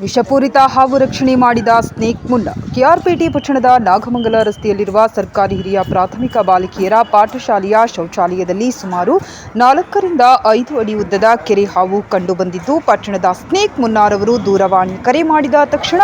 ವಿಷಪೂರಿತ ಹಾವು ರಕ್ಷಣೆ ಮಾಡಿದ ಸ್ನೇಕ್ ಮುನ್ನ. ಕೆಆರ್ಪೇಟೆ ಪಟ್ಟಣದ ನಾಗಮಂಗಲ ರಸ್ತೆಯಲ್ಲಿರುವ ಸರ್ಕಾರಿ ಹಿರಿಯ ಪ್ರಾಥಮಿಕ ಬಾಲಕಿಯರ ಪಾಠಶಾಲೆಯ ಶೌಚಾಲಯದಲ್ಲಿ ಸುಮಾರು 4 ರಿಂದ 5 ಅಡಿ ಉದ್ದದ ಕೆರೆ ಹಾವು ಕಂಡುಬಂದಿದ್ದು, ಪಟ್ಟಣದ ಸ್ನೇಕ್ ಮುನ್ನಾರವರು ದೂರವಾಣಿ ಕರೆ ಮಾಡಿದ ತಕ್ಷಣ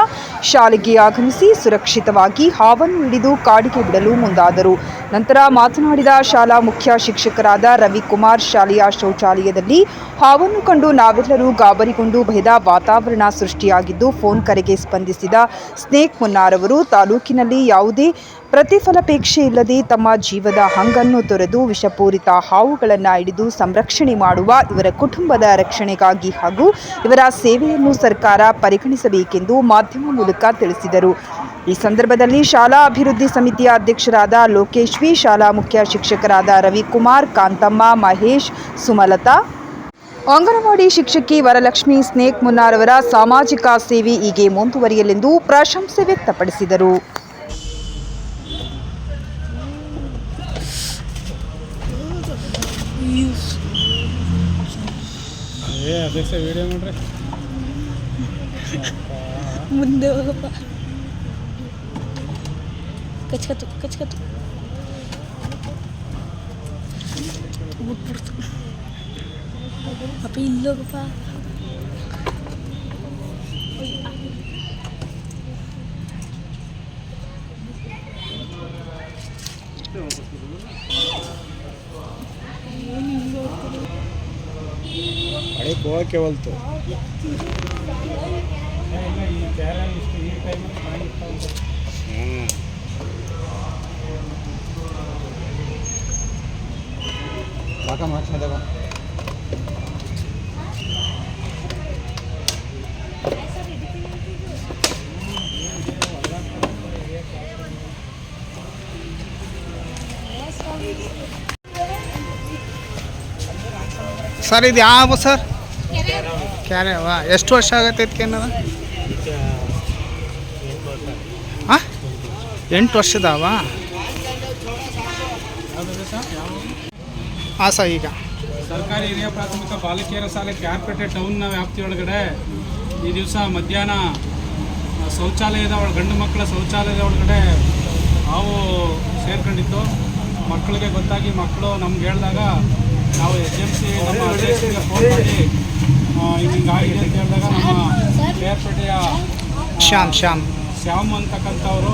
ಶಾಲೆಗೆ ಆಗಮಿಸಿ ಸುರಕ್ಷಿತವಾಗಿ ಹಾವನ್ನು ಹಿಡಿದು ಕಾಡಿಗೆ ಬಿಡಲು ಮುಂದಾದರು. ನಂತರ ಮಾತನಾಡಿದ ಶಾಲಾ ಮುಖ್ಯ ಶಿಕ್ಷಕರಾದ ರವಿಕುಮಾರ್, ಶಾಲೆಯ ಶೌಚಾಲಯದಲ್ಲಿ ಹಾವನ್ನು ಕಂಡು ನಾವೆಲ್ಲರೂ ಗಾಬರಿಗೊಂಡು ಭಯದ ವಾತಾವರಣ ಸೃಷ್ಟಿಯಾಗಿದ್ದು, ಫೋನ್ ಕರೆಗೆ ಸ್ಪಂದಿಸಿದ ಸ್ನೇಕ್ ಮುನ್ನಾರವರು ತಾಲೂಕಿನಲ್ಲಿ ಯಾವುದೇ ಪ್ರತಿಫಲಾಪೇಕ್ಷೆ ಇಲ್ಲದೆ ತಮ್ಮ ಜೀವದ ಹಂಗನ್ನು ತೊರೆದು ವಿಷಪೂರಿತ ಹಾವುಗಳನ್ನು ಹಿಡಿದು ಸಂರಕ್ಷಣೆ ಮಾಡುವ ಇವರ ಕುಟುಂಬದ ರಕ್ಷಣೆಗಾಗಿ ಹಾಗೂ ಇವರ ಸೇವೆಯನ್ನು ಸರ್ಕಾರ ಪರಿಗಣಿಸಬೇಕೆಂದು ಮಾಧ್ಯಮ ಮೂಲಕ ತಿಳಿಸಿದರು. ಈ ಸಂದರ್ಭದಲ್ಲಿ ಶಾಲಾ ಅಭಿವೃದ್ಧಿ ಸಮಿತಿಯ ಅಧ್ಯಕ್ಷರಾದ ಲೋಕೇಶ್ ವಿ, ಶಾಲಾ ಮುಖ್ಯ ಶಿಕ್ಷಕರಾದ ರವಿಕುಮಾರ್, ಕಾಂತಮ್ಮ, ಮಹೇಶ್, ಸುಮಲತಾ, ಅಂಗನವಾಡಿ ಶಿಕ್ಷಕಿ ವರಲಕ್ಷ್ಮಿ, ಸ್ನೇಕ್ ಮುನ್ನಾರವರ ಸಾಮಾಜಿಕ ಸೇವೆ ಹೀಗೆ ಮುಂದುವರಿಯಲೆಂದು ಪ್ರಶಂಸೆ ವ್ಯಕ್ತಪಡಿಸಿದರು. ಮುಂದೆ ಹೋಗಪ್ಪ, ಕಚ್ಕತ್ತು ಬಿಟ್ಬಿಡ್ತು ಅಪ್ಪ, ಇಲ್ಲೋಗಪ್ಪ. ಹಳೆ ಹೋಗಕ್ಕೆ ಹೊಲ್ತು ಸರ್, ಇದು ಯಾವ ಸರ್? ಕ್ಯಾರೆ ವಾ. ಎಷ್ಟು ವರ್ಷ ಆಗತ್ತೆ ಇದಕ್ಕೆ? ಏನದ? ಹಾಂ, 8 ವರ್ಷದವ. ಹಾಂ ಸರ್. ಈಗ ಸರ್ಕಾರಿ ಹಿರಿಯ ಪ್ರಾಥಮಿಕ ಬಾಲಕಿಯರ ಶಾಲೆ ಕೆಆರ್ಪೇಟೆ ಟೌನ್ನ ವ್ಯಾಪ್ತಿಯೊಳಗಡೆ ಈ ದಿವಸ ಮಧ್ಯಾಹ್ನ ಶೌಚಾಲಯದ ಗಂಡು ಮಕ್ಕಳ ಶೌಚಾಲಯದ ಒಳಗಡೆ ಹಾವು ಸೇರ್ಕೊಂಡಿತ್ತು. ಮಕ್ಕಳಿಗೆ ಗೊತ್ತಾಗಿ ಮಕ್ಕಳು ನಮ್ಗೆ ಹೇಳಿದಾಗ ನಾವು SMC ನಮ್ಮ ಅಧ್ಯಕ್ಷರಿಗೆ ಫೋನ್ ಮಾಡಿ ಹಿಂಗಾಗಿದೆ ಅಂತ ಹೇಳಿದಾಗ ನಮ್ಮ ಕೆಆರ್ಪೇಟೆಯ ಶ್ಯಾಮ್ ಅಂತಕ್ಕಂಥವರು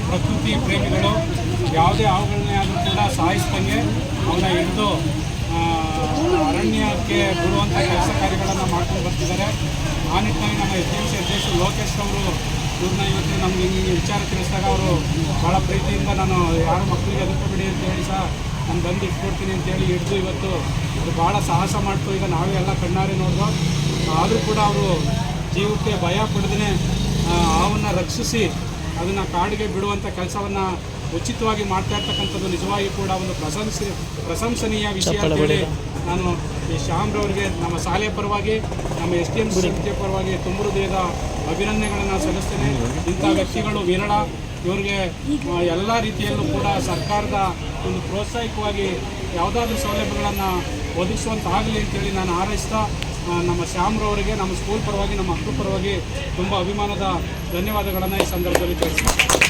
ಪ್ರಕೃತಿ ಪ್ರೇಮಿಗಳು, ಯಾವುದೇ ಹಾವುಗಳನ್ನೇ ಆದರೂ ಕೂಡ ಸಾಯಿಸ್ದಂಗೆ ಅವನ್ನ ಹಿಡಿದು ಅರಣ್ಯಕ್ಕೆ ಬಿಡುವಂಥ ಕೆಲಸ ಕಾರ್ಯಗಳನ್ನು ಮಾಡ್ಕೊಂಡು ಬರ್ತಿದ್ದಾರೆ. ಆ ನಿಟ್ಟಿನಲ್ಲಿ ನಮ್ಮ SMC ಅಧ್ಯಕ್ಷರು ಲೋಕೇಶ್ ಅವರು ಇವ್ರನ್ನ ಇವತ್ತು ನಮ್ಗೆ ಈ ವಿಚಾರ ತಿಳಿಸಿದಾಗ ಅವರು ಭಾಳ ಪ್ರೀತಿಯಿಂದ ನಾನು ಯಾರು ಮಕ್ಕಳಿಗೆ ಅದಕ್ಕೆ ಬಿಡಿ ಅಂತ ಹೇಳಿ ಸಹ ನಾನು ಬಂದು ಇಟ್ಕೊಡ್ತೀನಿ ಅಂತೇಳಿ ಹಿಡಿದು ಇವತ್ತು ಅದು ಭಾಳ ಸಾಹಸ ಮಾಡ್ತು. ಈಗ ನಾವೇ ಎಲ್ಲ ಕಣ್ಣಾರೆ ನೋಡಿದ್ರು. ಆದರೂ ಕೂಡ ಅವರು ಜೀವಕ್ಕೆ ಭಯ ಪಡೆದೇ ಹಾವನ್ನು ರಕ್ಷಿಸಿ ಅದನ್ನು ಕಾಡಿಗೆ ಬಿಡುವಂಥ ಕೆಲಸವನ್ನು ಉಚಿತವಾಗಿ ಮಾಡ್ತಾ ಇರ್ತಕ್ಕಂಥದ್ದು ನಿಜವಾಗಿ ಕೂಡ ಒಂದು ಪ್ರಶಂಸನೀಯ ವಿಷಯ ಅಂತೇಳಿ ನಾನು ಈ ಶ್ಯಾಮ್ರವ್ರಿಗೆ ನಮ್ಮ ಶಾಲೆಯ ಪರವಾಗಿ ನಮ್ಮ STMC ಸಮಿತಿಯ ಪರವಾಗಿ ತುಂಬ ಹೃದಯದ ಅಭಿನಂದನೆಗಳನ್ನು ಸಲ್ಲಿಸ್ತೇನೆ. ಇಂಥ ವ್ಯಕ್ತಿಗಳು ವಿರಳ. ಇವ್ರಿಗೆ ಎಲ್ಲ ರೀತಿಯಲ್ಲೂ ಕೂಡ ಸರ್ಕಾರದ ಒಂದು ಪ್ರೋತ್ಸಾಹಿಕವಾಗಿ ಯಾವುದಾದ್ರೂ ಸೌಲಭ್ಯಗಳನ್ನು ಒದಗಿಸುವಂತಾಗಲಿ ಅಂತೇಳಿ ನಾನು ಹಾರೈಸ್ತಾ ನಮ್ಮ ಶ್ಯಾಮ್ರವರಿಗೆ ನಮ್ಮ ಸ್ಕೂಲ್ ಪರವಾಗಿ ನಮ್ಮ ಮಕ್ಕಳ ಪರವಾಗಿ ತುಂಬ ಅಭಿಮಾನದ ಧನ್ಯವಾದಗಳನ್ನು ಈ ಸಂದರ್ಭದಲ್ಲಿ ತಿಳಿಸ್ತೀನಿ.